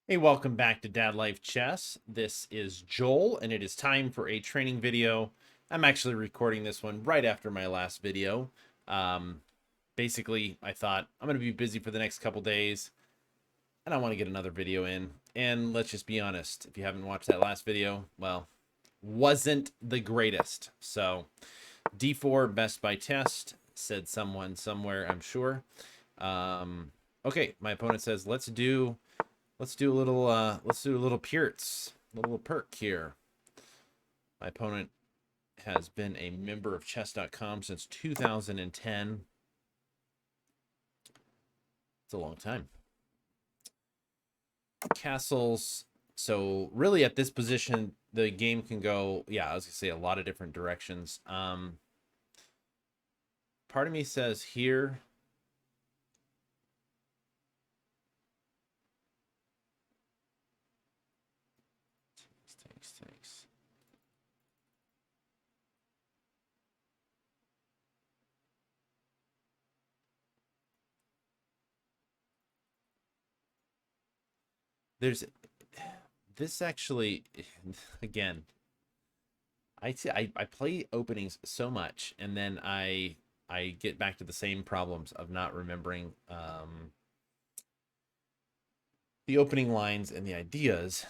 Hey, welcome back to Dad Life Chess. This is Joel, and it is time for a training video. I'm actually recording this one right after my last video. Um, Basically, I thought I'm going to be busy for the next couple days, and I want to get another video in. And let's just be honest, if you haven't watched that last video, well, wasn't the greatest. So, D4 best by test, said someone somewhere, I'm sure. Okay, my opponent says, let's do a little Pierce, a little perk here. My opponent has been a member of chess.com since 2010. It's a long time. Castles. So really at this position, the game can go, yeah, I was gonna say a lot of different directions. Part of me says here. Takes. There's this actually, again, I play openings so much, and then I get back to the same problems of not remembering the opening lines and the ideas.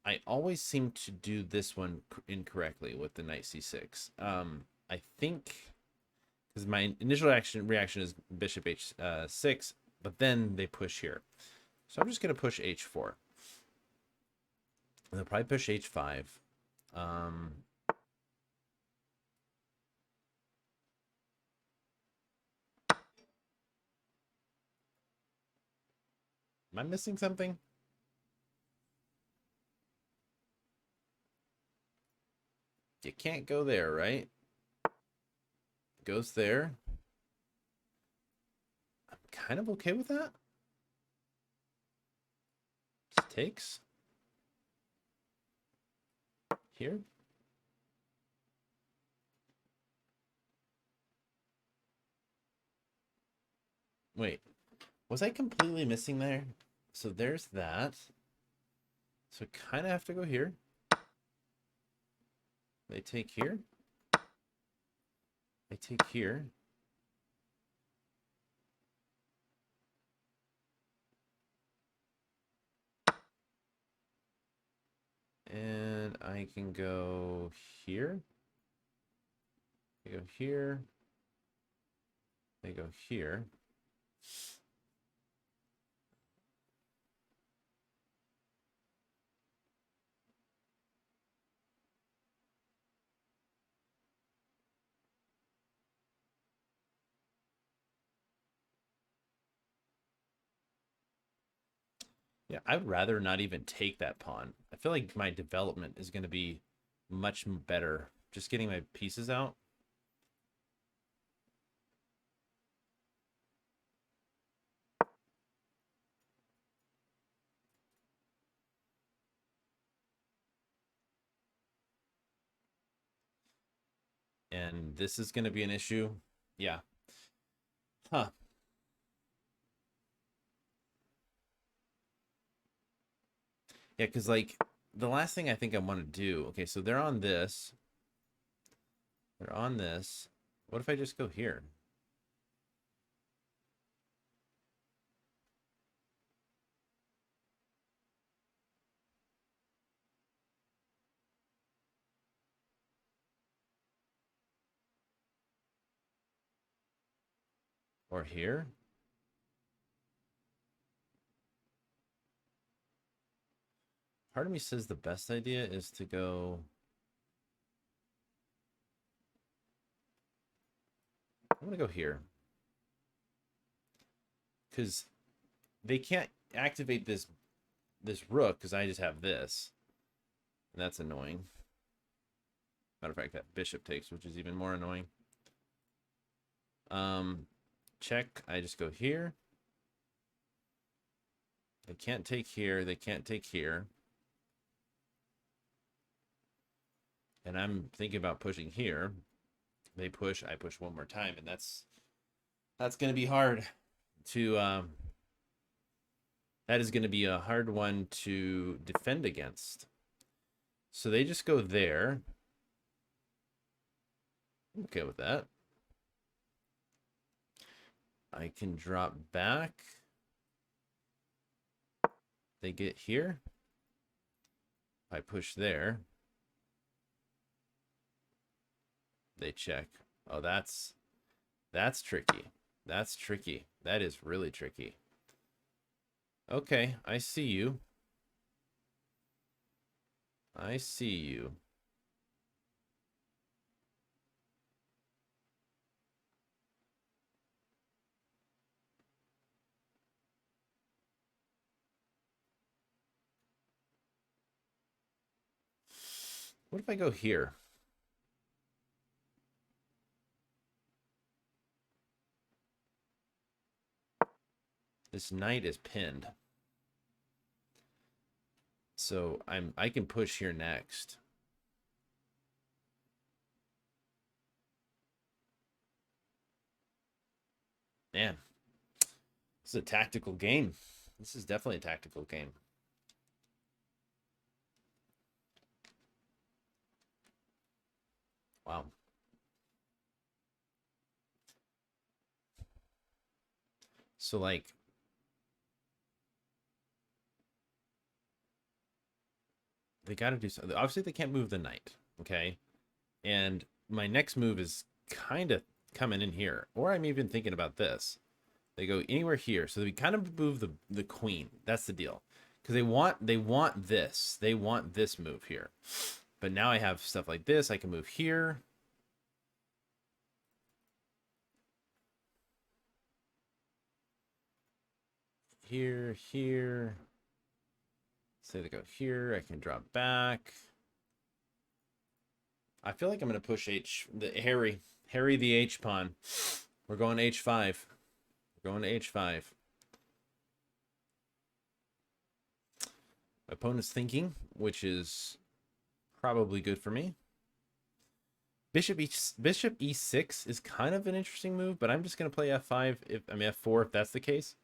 I always seem to do this one incorrectly with the knight c6. I think because my initial reaction is bishop h6, but then they push here, so I'm just gonna push h4. And they'll probably push h5. Um, am I missing something? You can't go there, right? Goes there. I'm kind of okay with that. Just takes here. Wait, was I completely missing there? So there's that. So kind of have to go here. They take here. They take here. And I can go here. They go here. They go here. Yeah, I'd rather not even take that pawn. I feel like my development is going to be much better just getting my pieces out. And this is going to be an issue. Yeah. Huh. Yeah, because like the last thing I think I want to do. Okay, so they're on this. They're on this. What if I just go here? Or here? Part of me says the best idea is to go. I'm gonna go here because they can't activate this rook because I just have this, and that's annoying. Matter of fact, that bishop takes, which is even more annoying. Check. I just go here. They can't take here. They can't take here. And I'm thinking about pushing here. They push. I push one more time, and that's going to be hard to That is going to be a hard one to defend against. So they just go there. I'm okay with that. I can drop back. They get here. I push there. They check. Oh, that's tricky. That's tricky. That is really tricky. Okay, I see you. I see you. What if I go here? This knight is pinned. So I can push here next. Man, this is a tactical game. This is definitely a tactical game. Wow. So like they got to do something. Obviously they can't move the knight, okay? And my next move is kind of coming in here, or I'm even thinking about this. They go anywhere here, so we kind of move the queen. That's the deal, because they want this. They want this move here. But now I have stuff like this. I can move here. Here, here. Say they go here. I can drop back. I feel like I'm going to push Harry the H pawn. We're going H5. We're going to H5. My opponent's thinking, which is probably good for me. Bishop E6 is kind of an interesting move, but I'm just going to play F5 F4 if that's the case.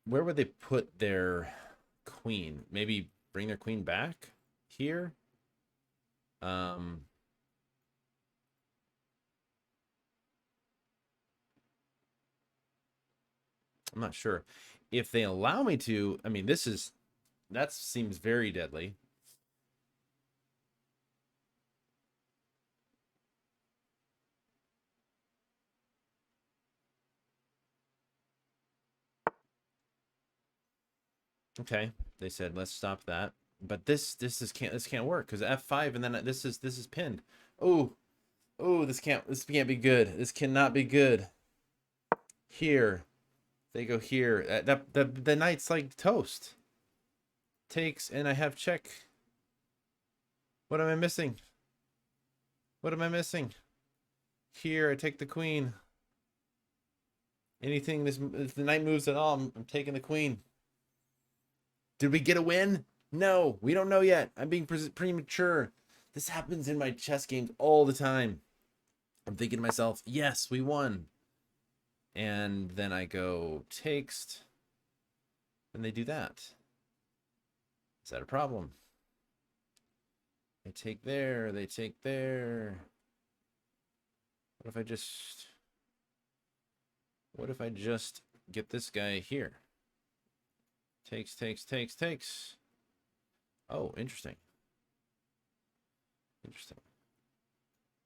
Where would they put their queen? Maybe bring their queen back here. I'm not sure if they allow me to. I mean, that seems very deadly. Okay, they said let's stop that. But this can't work because F5 and then this is pinned. Oh, this can't be good. This cannot be good. Here, they go here. The knight's like toast. Takes and I have check. What am I missing? What am I missing? Here, I take the queen. Anything if the knight moves at all, I'm taking the queen. Did we get a win? No, we don't know yet. I'm being premature. This happens in my chess games all the time. I'm thinking to myself, yes, we won. And then I go takes. And they do that. Is that a problem? They take there. They take there. What if I just get this guy here? Takes. Oh, interesting. Interesting.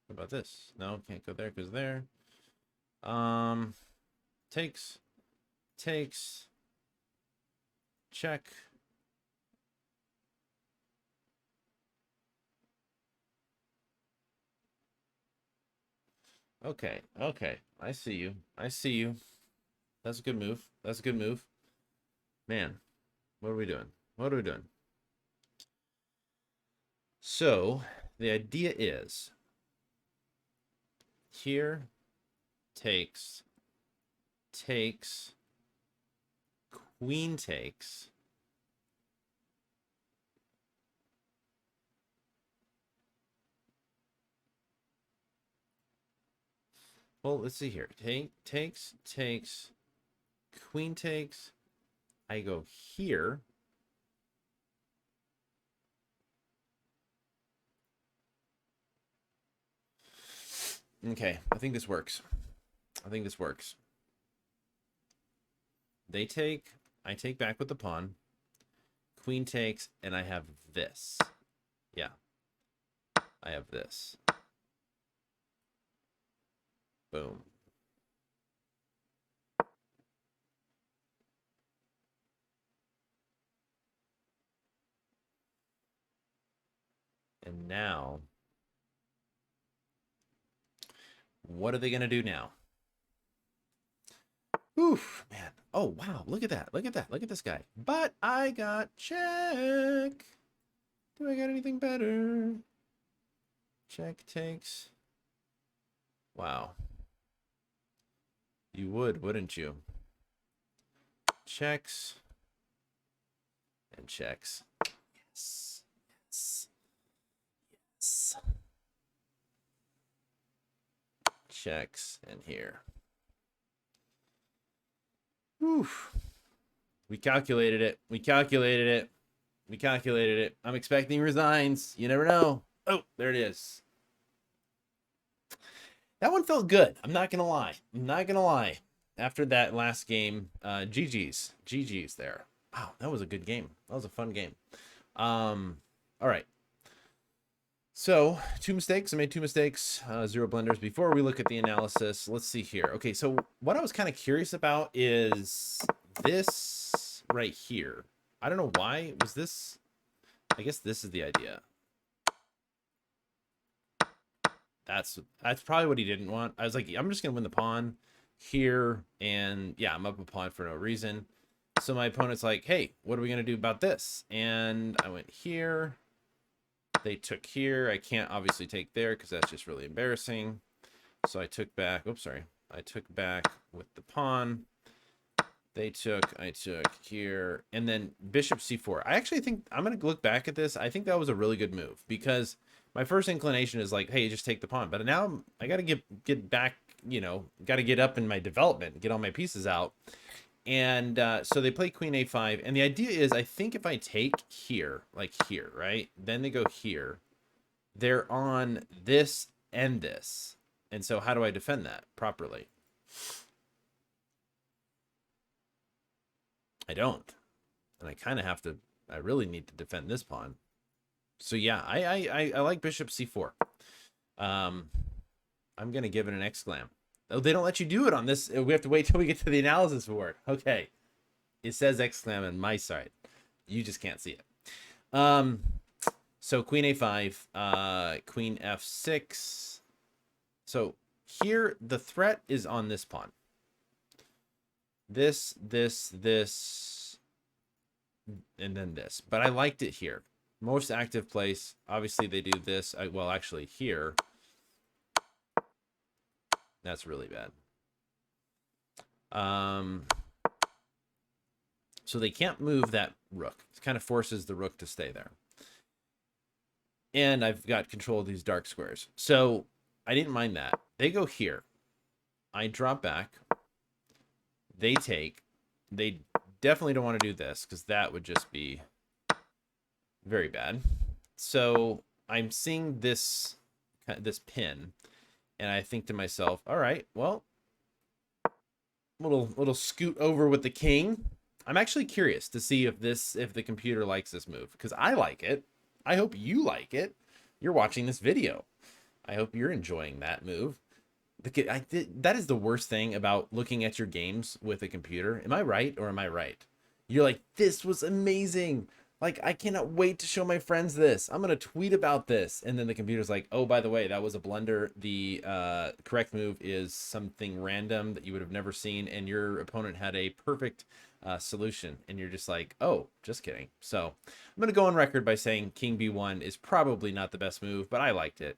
What about this? No, can't go there because there. Takes. Check. Okay. I see you. That's a good move. Man, what are we doing? So, the idea is here takes, queen takes, Well, let's see here. Takes, queen takes. I go here. Okay, I think this works. I think this works. They take, I take back with the pawn. Queen takes, and I have this. Yeah. I have this. Boom. And now, what are they going to do now? Oof, man. Oh, wow. Look at that. Look at that. Look at this guy. But I got check. Do I got anything better? Check takes. Wow. You would, wouldn't you? Checks. And checks. Yes. Yes. Yes. Checks and here. Oof. We calculated it. We calculated it. We calculated it. I'm expecting resigns. You never know. Oh, there it is. That one felt good. I'm not going to lie. I'm not going to lie. After that last game, GG's. GG's there. Wow, that was a good game. That was a fun game. All right. So, 2 mistakes. I made 2 mistakes, 0 blunders. Before we look at the analysis, let's see here. Okay, so what I was kind of curious about is this right here. I don't know why. Was this... I guess this is the idea. That's probably what he didn't want. I was like, I'm just going to win the pawn here. And yeah, I'm up a pawn for no reason. So my opponent's like, hey, what are we going to do about this? And I went here. They took here. I can't obviously take there because that's just really embarrassing. So I took back. Oops, sorry. I took back with the pawn. They took. I took here. And then bishop c4. I actually think I'm going to look back at this. I think that was a really good move because my first inclination is like, hey, just take the pawn. But now I got to get back, you know, got to get up in my development, get all my pieces out. And so they play queen a5. And the idea is, I think if I take here, like here, right? Then they go here. They're on this and this. And so how do I defend that properly? I don't. And I kind of have to, I really need to defend this pawn. So yeah, I like bishop c4. I'm going to give it an exclam. Oh, they don't let you do it on this. We have to wait till we get to the analysis for it. Okay. It says exclam on my side. You just can't see it. So queen a5, queen f6. So here, the threat is on this pawn. This, and then this. But I liked it here. Most active place. Obviously, they do this. Well, actually, here. That's really bad. So they can't move that rook. It kind of forces the rook to stay there. And I've got control of these dark squares. So I didn't mind that. They go here. I drop back. They take. They definitely don't want to do this because that would just be very bad. So I'm seeing this pin. And I think to myself, all right, well, little scoot over with the king. I'm actually curious to see if the computer likes this move because I like it. I hope you like it. You're watching this video. I hope you're enjoying that move. That is the worst thing about looking at your games with a computer. Am I right or am I right? You're like, this was amazing. Like, I cannot wait to show my friends this. I'm going to tweet about this. And then the computer's like, oh, by the way, that was a blunder. The correct move is something random that you would have never seen. And your opponent had a perfect solution. And you're just like, oh, just kidding. So I'm going to go on record by saying king b1 is probably not the best move, but I liked it.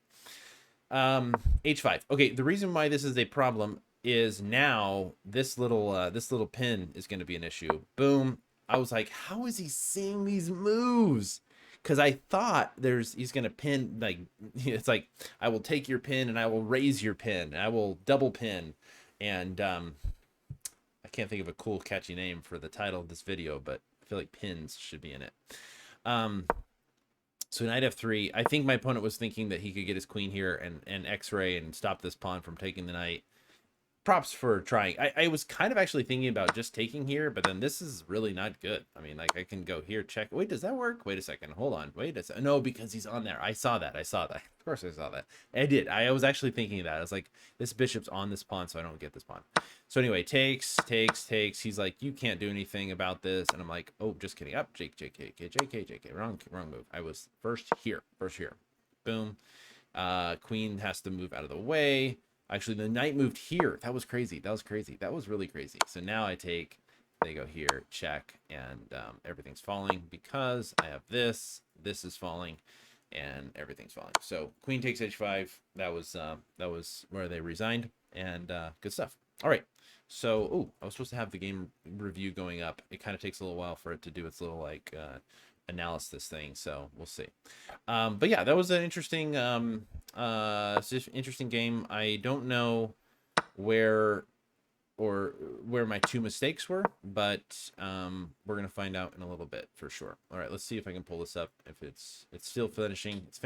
H5. Okay, the reason why this is a problem is now this little pin is going to be an issue. Boom. I was like, how is he seeing these moves? because I thought he's gonna pin, like, it's like, I will take your pin and I will raise your pin and I will double pin, and I can't think of a cool catchy name for the title of this video, but I feel like pins should be in it. So knight f3. I think my opponent was thinking that he could get his queen here and x-ray and stop this pawn from taking the knight. Props for trying. I was kind of actually thinking about just taking here, but then this is really not good. I mean, like, I can go here, check. Wait, does that work? Wait a second. Hold on. Wait a second. No, because he's on there. I saw that. Of course I saw that. I did. I was actually thinking that. I was like, this bishop's on this pawn, so I don't get this pawn. So anyway, takes. He's like, you can't do anything about this. And I'm like, oh, just kidding. Up, JK. Wrong move. I was first here. Boom. Queen has to move out of the way. Actually, the knight moved here. That was crazy. That was really crazy. So now I take, they go here, check, and everything's falling because I have this. This is falling, and everything's falling. So queen takes h5. That was where they resigned, and good stuff. All right. So, oh, I was supposed to have the game review going up. It kind of takes a little while for it to do its little, like, analysis thing, so we'll see. But yeah, that was an interesting interesting game. I don't know where my two mistakes were, but we're gonna find out in a little bit for sure. All right, let's see if I can pull this up. If it's still finishing, it's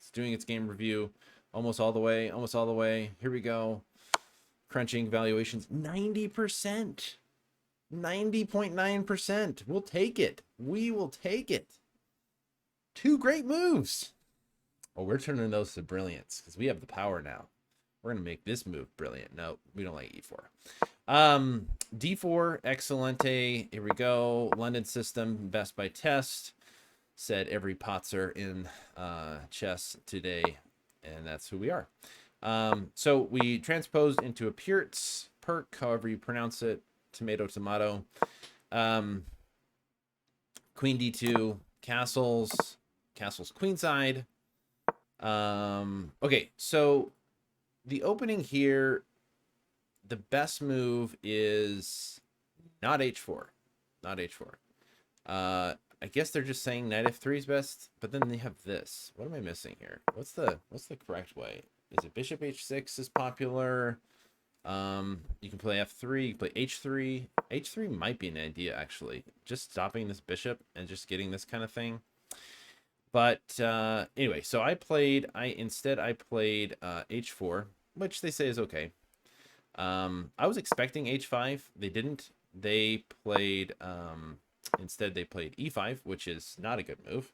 doing its game review almost all the way. Here we go. Crunching valuations 90%. 90.9%. We'll take it. We will take it. Two great moves. Oh, we're turning those to brilliance because we have the power now. We're going to make this move brilliant. No, we don't like e4. D4, excelente. Here we go. London system, best by test. Said every Potzer in chess today, and that's who we are. So we transposed into a Pirtz, however you pronounce it. Tomato. Queen d2, castles queenside. Okay, so the opening here, the best move is not h4. I guess they're just saying knight f3 is best, but then they have this. What am I missing here? What's the correct way? Is it bishop h6 is popular? You can play f3, you can play h3. H3 might be an idea, actually. Just stopping this bishop and just getting this kind of thing. But anyway, so I played h4, which they say is okay. I was expecting h5. They didn't. They played instead they played e5, which is not a good move.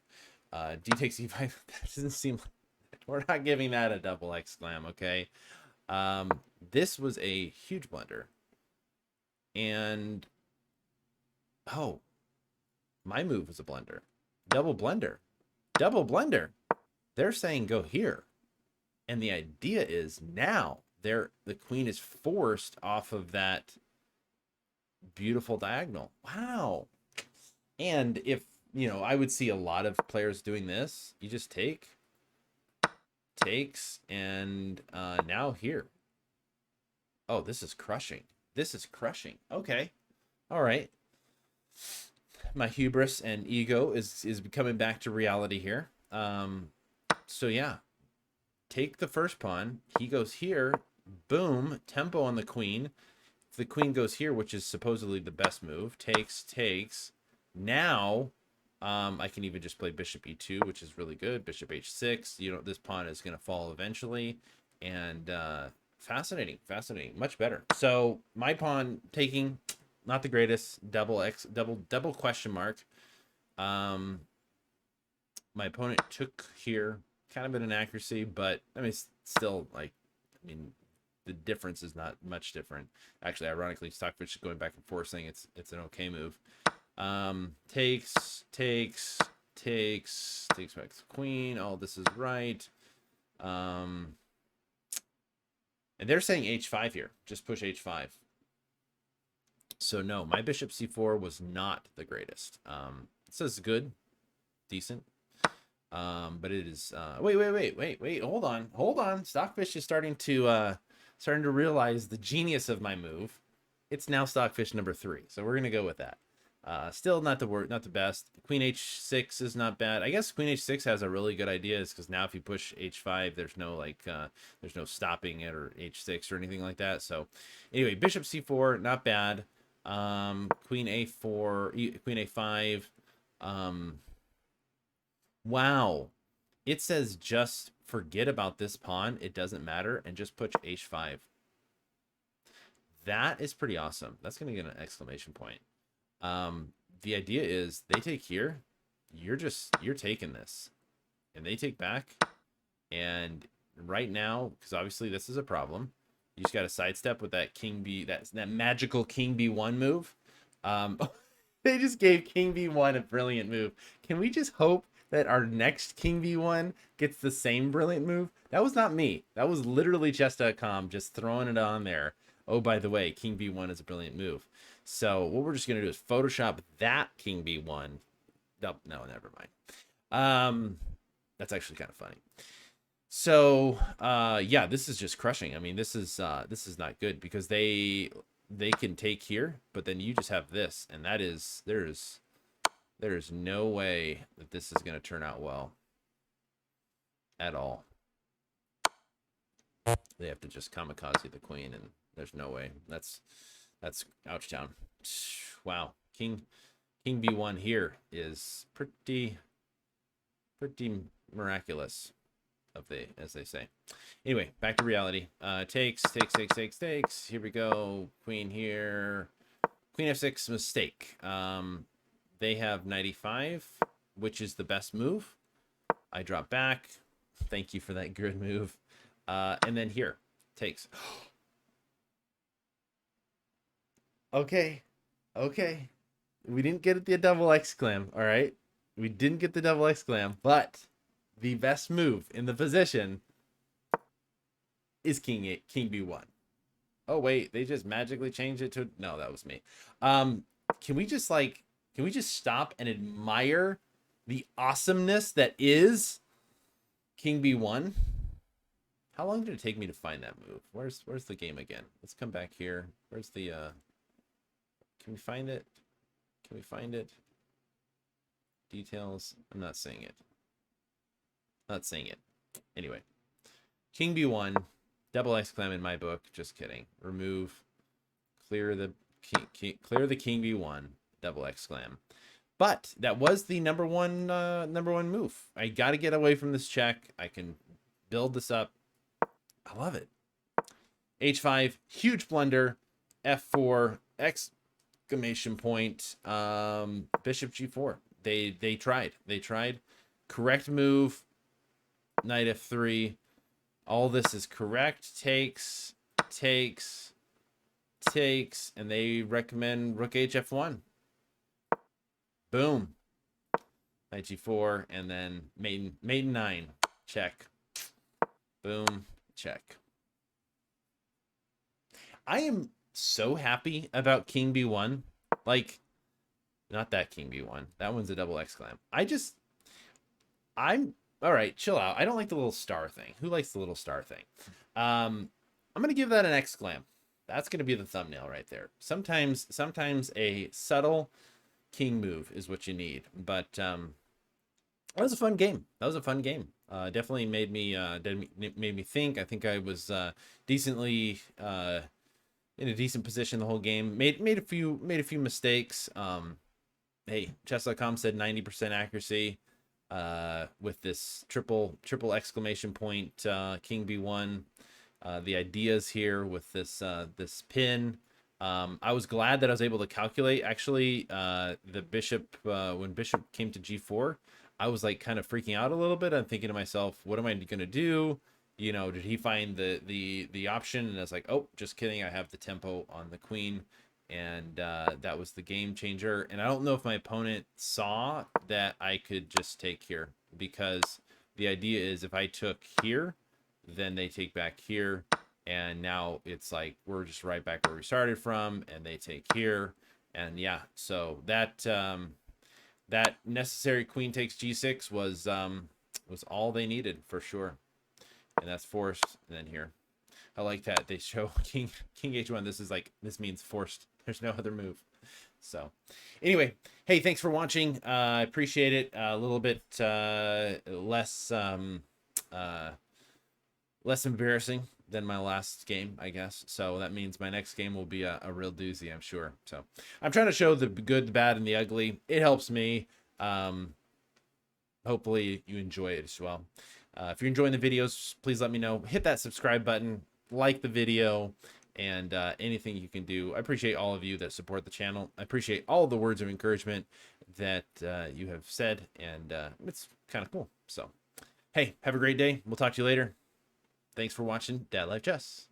D takes e5. That doesn't seem like, we're not giving that a double exclam, okay? This was a huge blunder. And oh, my move was a blunder. Double blunder. They're saying go here. And the idea is now the queen is forced off of that beautiful diagonal. Wow. And if, you know, I would see a lot of players doing this. You just takes, and now here. Oh, this is crushing. Okay. All right. My hubris and ego is coming back to reality here. So yeah. Take the first pawn. He goes here. Boom. Tempo on the queen. If the queen goes here, which is supposedly the best move. Takes. Now, I can even just play bishop e2, which is really good. Bishop h6. You know, this pawn is going to fall eventually. And fascinating. Much better. So my pawn taking, not the greatest. Double question mark. My opponent took here. Kind of an inaccuracy, but I mean, still, like, I mean, the difference is not much different. Actually, ironically, Stockfish is going back and forth saying it's an okay move. Takes back the queen. Oh, this is right. And they're saying h5 here. Just push h5. So no, my bishop c4 was not the greatest. It says good, decent. But it is wait, hold on. Stockfish is starting to realize the genius of my move. It's now Stockfish number 3, so we're gonna go with that. Still not not the best. Queen h6 is not bad. I guess queen h6 has a really good idea, is because now if you push h5, there's no there's no stopping it, or h6 or anything like that. So anyway, bishop c4, not bad. Queen a4, queen a5. Wow, it says just forget about this pawn. It doesn't matter, and just push h5. That is pretty awesome. That's gonna get an exclamation point. The idea is they take here, you're taking this, and they take back. And right now, because obviously this is a problem, you just got to sidestep with that king b, that magical king b1 move. They just gave king b1 a brilliant move. Can we just hope that our next king b1 gets the same brilliant move? That was not me. That was literally chess.com just throwing it on there. Oh, by the way, king b1 is a brilliant move. So what we're just going to do is Photoshop that king b1. No, never mind. That's actually kind of funny. So yeah, this is just crushing. I mean, this is not good, because they can take here, but then you just have this, and that is there's no way that this is going to turn out well at all. They have to just kamikaze the queen, and there's no way. That's ouch down. Wow, king b1 here is pretty miraculous, as they say. Anyway, back to reality. Takes. Here we go. Queen here. Queen f6, mistake. They have 95, which is the best move. I drop back. Thank you for that good move. And then here, takes. Okay. We didn't get the double exclam, all right? We didn't get the double exclam, but the best move in the position is king b1. Oh wait, they just magically changed it to, no, that was me. Can we just stop and admire the awesomeness that is king b1? How long did it take me to find that move? Where's the game again? Let's come back here. Where's the can we find it? Can we find it? Details. I'm not seeing it. Not seeing it. Anyway, king b1, double exclam in my book. Just kidding. Remove, clear the king b1, double exclam. But that was the number one move. I got to get away from this check. I can build this up. I love it. h5, huge blunder. f4, exclamation point. Bishop g4. They tried. Correct move. Knight f3. All this is correct. Takes, and they recommend rook hf1. Boom. Knight g4, and then maiden 9. Check. Boom. Check. I am so happy about king b1. Like, not that king b1. That one's a double exclam. I'm all right, chill out. I don't like the little star thing. Who likes the little star thing? I'm gonna give that an exclam. That's gonna be the thumbnail right there. Sometimes a subtle king move is what you need. But that was a fun game. Definitely made me think. I think I was decently in a decent position the whole game. Made a few mistakes. Hey, chess.com said 90% accuracy with this triple exclamation point king b1. The ideas here with this pin. I was glad that I was able to calculate. Actually, the bishop, when bishop came to g4, I was like kind of freaking out a little bit. I'm thinking to myself, what am I going to do? You know, did he find the option? And I was like, oh, just kidding. I have the tempo on the queen. And that was the game changer. And I don't know if my opponent saw that I could just take here, because the idea is if I took here, then they take back here. And now it's like we're just right back where we started from, and they take here. And yeah, so that that necessary queen takes g6 was all they needed for sure. And that's forced. And then here, I like that they show king h1. This means forced. There's no other move. So anyway, hey, thanks for watching. I appreciate it. A little bit less less embarrassing than my last game, I guess. So that means my next game will be a real doozy, I'm sure. So I'm trying to show the good, the bad, and the ugly. It helps me. Hopefully you enjoy it as well. If you're enjoying the videos, please let me know. Hit that subscribe button, like the video, and anything you can do. I appreciate all of you that support the channel. I appreciate all the words of encouragement that you have said, and it's kind of cool. So, hey, have a great day. We'll talk to you later. Thanks for watching Dad Life Chess.